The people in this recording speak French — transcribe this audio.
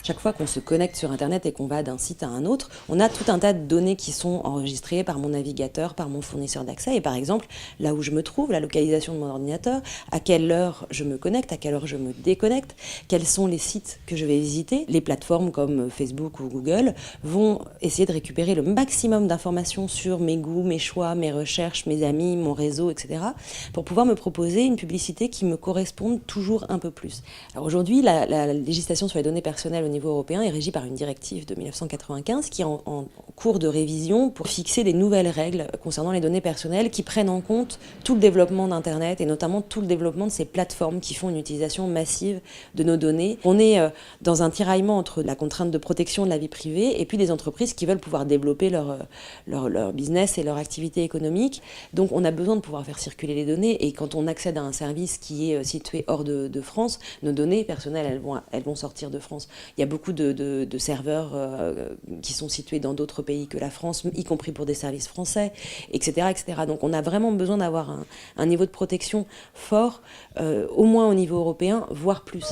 Chaque fois qu'on se connecte sur Internet et qu'on va d'un site à un autre, on a tout un tas de données qui sont enregistrées par mon navigateur, par mon fournisseur d'accès. Et par exemple, là où je me trouve, la localisation de mon ordinateur, à quelle heure je me connecte, à quelle heure je me déconnecte, quels sont les sites que je vais visiter. Les plateformes comme Facebook ou Google vont essayer de récupérer le maximum d'informations sur mes goûts, mes choix, mes recherches, mes amis, mon réseau, etc. pour pouvoir me proposer une publicité qui me corresponde toujours un peu plus. Alors aujourd'hui, la législation sur les données personnelles au niveau européen est régie par une directive de 1995 qui est en cours de révision pour fixer des nouvelles règles concernant les données personnelles qui prennent en compte tout le développement d'Internet et notamment tout le développement de ces plateformes qui font une utilisation massive de nos données. On est dans un tiraillement entre la contrainte de protection de la vie privée et puis des entreprises qui veulent pouvoir développer leur business et leur activité économique. Donc on a besoin de pouvoir faire circuler les données et quand on accède à un service qui est situé hors de France, nos données personnelles elles vont sortir de France. Il y a beaucoup de serveurs qui sont situés dans d'autres pays que la France, y compris pour des services français, etc. etc. Donc on a vraiment besoin d'avoir un niveau de protection fort, au moins au niveau européen, voire plus.